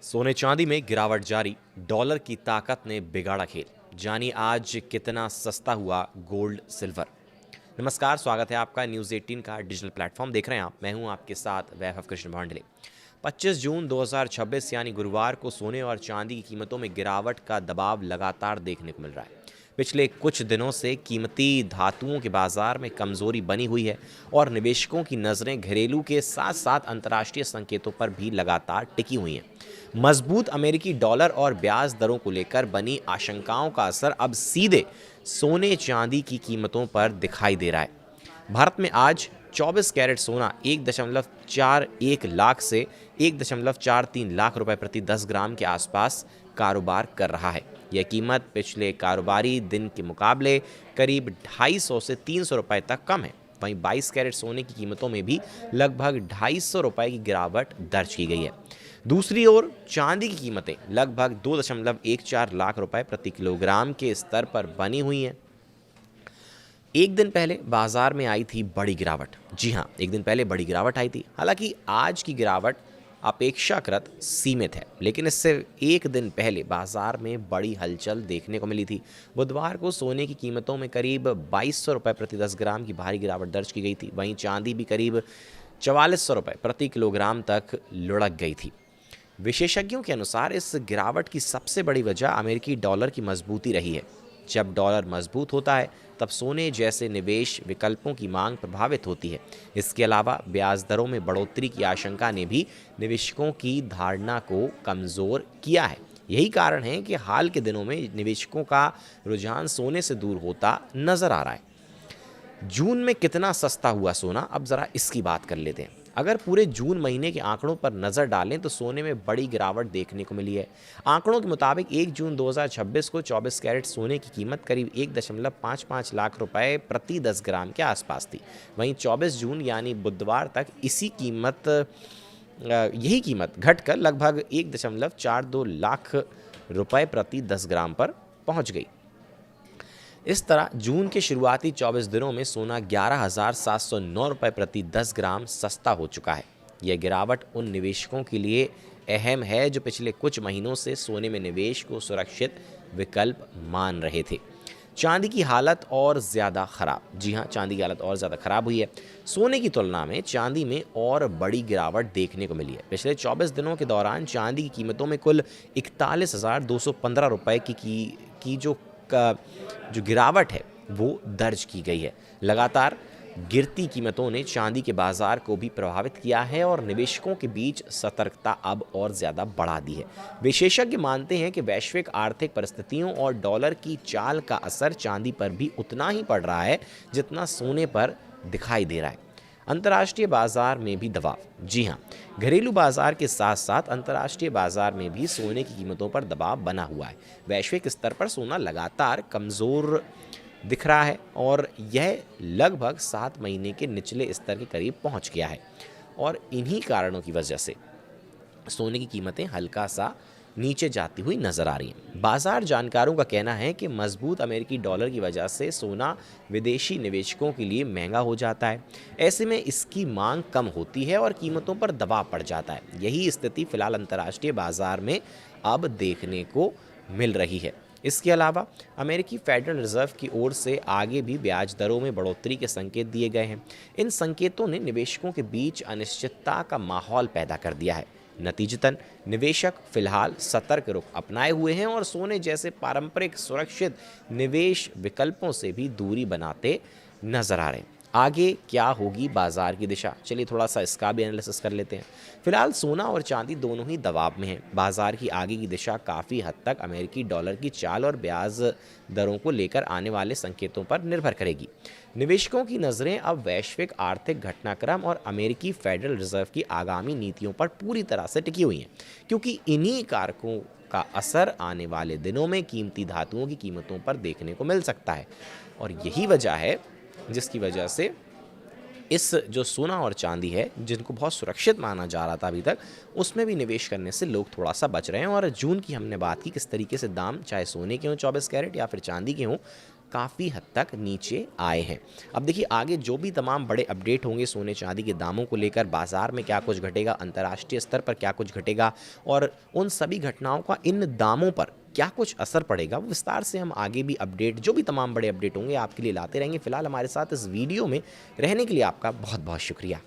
सोने चांदी में गिरावट जारी, डॉलर की ताकत ने बिगाड़ा खेल। जानिए आज कितना सस्ता हुआ गोल्ड सिल्वर। नमस्कार, स्वागत है आपका न्यूज़ 18 का डिजिटल प्लेटफॉर्म देख रहे हैं आप। मैं हूं आपके साथ वैभव कृष्ण भांडले। 25 जून 2026 यानी गुरुवार को सोने और चांदी की कीमतों में गिरावट का दबाव लगातार देखने को मिल रहा है। पिछले कुछ दिनों से कीमती धातुओं के बाजार में कमजोरी बनी हुई है और निवेशकों की नज़रें घरेलू के साथ साथ अंतर्राष्ट्रीय संकेतों पर भी लगातार टिकी हुई हैं। मजबूत अमेरिकी डॉलर और ब्याज दरों को लेकर बनी आशंकाओं का असर अब सीधे सोने चांदी की कीमतों पर दिखाई दे रहा है। भारत में आज 24 कैरेट सोना 1.41 लाख से 1.43 लाख रुपए प्रति 10 ग्राम के आसपास कारोबार कर रहा है। यह कीमत पिछले कारोबारी दिन के मुकाबले करीब 250 से 300 रुपए तक कम है। वहीं 22 कैरेट सोने की कीमतों में भी लगभग 250 रुपए की गिरावट दर्ज की गई है। दूसरी ओर चांदी की कीमतें लगभग 2.14 लाख रुपए प्रति किलोग्राम के स्तर पर बनी हुई हैं। एक दिन पहले बाजार में आई थी बड़ी गिरावट। जी हाँ, एक दिन पहले बड़ी गिरावट आई थी। हालांकि आज की गिरावट अपेक्षाकृत सीमित है, लेकिन इससे एक दिन पहले बाजार में बड़ी हलचल देखने को मिली थी। बुधवार को सोने की कीमतों में करीब 2200 रुपये प्रति 10 ग्राम की भारी गिरावट दर्ज की गई थी। वहीं चांदी भी करीब 4400 रुपये प्रति किलोग्राम तक लुढ़क गई थी। विशेषज्ञों के अनुसार इस गिरावट की सबसे बड़ी वजह अमेरिकी डॉलर की मजबूती रही है। जब डॉलर मजबूत होता है तब सोने जैसे निवेश विकल्पों की मांग प्रभावित होती है। इसके अलावा ब्याज दरों में बढ़ोतरी की आशंका ने भी निवेशकों की धारणा को कमज़ोर किया है। यही कारण है कि हाल के दिनों में निवेशकों का रुझान सोने से दूर होता नजर आ रहा है। जून में कितना सस्ता हुआ सोना, अब ज़रा इसकी बात कर लेते हैं। अगर पूरे जून महीने के आंकड़ों पर नज़र डालें तो सोने में बड़ी गिरावट देखने को मिली है। आंकड़ों के मुताबिक 1 जून 2026 को 24 कैरेट सोने की कीमत करीब 1.55 लाख रुपए प्रति 10 ग्राम के आसपास थी। वहीं 24 जून यानी बुधवार तक यही कीमत घटकर लगभग 1.42 लाख रुपए प्रति 10 ग्राम पर पहुंच गई। इस तरह जून के शुरुआती 24 दिनों में सोना 11,709 रुपये प्रति 10 ग्राम सस्ता हो चुका है। यह गिरावट उन निवेशकों के लिए अहम है जो पिछले कुछ महीनों से सोने में निवेश को सुरक्षित विकल्प मान रहे थे। चांदी की हालत और ज़्यादा खराब। जी हाँ, चांदी की हालत और ज़्यादा खराब हुई है। सोने की तुलना में चांदी में और बड़ी गिरावट देखने को मिली है। पिछले 24 दिनों के दौरान चांदी की कीमतों में कुल 41,215 रुपये की जो गिरावट है वो दर्ज की गई है। लगातार गिरती कीमतों ने चांदी के बाजार को भी प्रभावित किया है और निवेशकों के बीच सतर्कता अब और ज़्यादा बढ़ा दी है। विशेषज्ञ मानते हैं कि वैश्विक आर्थिक परिस्थितियों और डॉलर की चाल का असर चांदी पर भी उतना ही पड़ रहा है जितना सोने पर दिखाई दे रहा है। अंतर्राष्ट्रीय बाजार में भी दबाव। जी हाँ, घरेलू बाजार के साथ साथ अंतर्राष्ट्रीय बाजार में भी सोने की कीमतों पर दबाव बना हुआ है। वैश्विक स्तर पर सोना लगातार कमज़ोर दिख रहा है और यह लगभग 7 महीने के निचले स्तर के करीब पहुंच गया है और इन्हीं कारणों की वजह से सोने की कीमतें हल्का सा नीचे जाती हुई नजर आ रही हैं। बाजार जानकारों का कहना है कि मजबूत अमेरिकी डॉलर की वजह से सोना विदेशी निवेशकों के लिए महंगा हो जाता है। ऐसे में इसकी मांग कम होती है और कीमतों पर दबाव पड़ जाता है। यही स्थिति फिलहाल अंतर्राष्ट्रीय बाजार में अब देखने को मिल रही है। इसके अलावा अमेरिकी फेडरल रिजर्व की ओर से आगे भी ब्याज दरों में बढ़ोतरी के संकेत दिए गए हैं। इन संकेतों ने निवेशकों के बीच अनिश्चितता का माहौल पैदा कर दिया है। नतीजतन निवेशक फिलहाल सतर्क रुख अपनाए हुए हैं और सोने जैसे पारंपरिक सुरक्षित निवेश विकल्पों से भी दूरी बनाते नजर आ रहे हैं। आगे क्या होगी बाजार की दिशा, चलिए थोड़ा सा इसका भी एनालिसिस कर लेते हैं। फिलहाल सोना और चांदी दोनों ही दबाव में हैं। बाजार की आगे की दिशा काफ़ी हद तक अमेरिकी डॉलर की चाल और ब्याज दरों को लेकर आने वाले संकेतों पर निर्भर करेगी। निवेशकों की नज़रें अब वैश्विक आर्थिक घटनाक्रम और अमेरिकी फेडरल रिजर्व की आगामी नीतियों पर पूरी तरह से टिकी हुई हैं, क्योंकि इन्हीं कारकों का असर आने वाले दिनों में कीमती धातुओं की कीमतों पर देखने को मिल सकता है। और यही वजह है जिसकी वजह से इस जो सोना और चांदी है, जिनको बहुत सुरक्षित माना जा रहा था अभी तक, उसमें भी निवेश करने से लोग थोड़ा सा बच रहे हैं। और जून की हमने बात की किस तरीके से दाम, चाहे सोने के हों 24 कैरेट या फिर चांदी के हों, काफ़ी हद तक नीचे आए हैं। अब देखिए आगे जो भी तमाम बड़े अपडेट होंगे सोने चांदी के दामों को लेकर, बाज़ार में क्या कुछ घटेगा, अंतर्राष्ट्रीय स्तर पर क्या कुछ घटेगा और उन सभी घटनाओं का इन दामों पर क्या कुछ असर पड़ेगा, वो विस्तार से हम आगे भी अपडेट, जो भी तमाम बड़े अपडेट होंगे आपके लिए लाते रहेंगे। फिलहाल हमारे साथ इस वीडियो में रहने के लिए आपका बहुत बहुत शुक्रिया।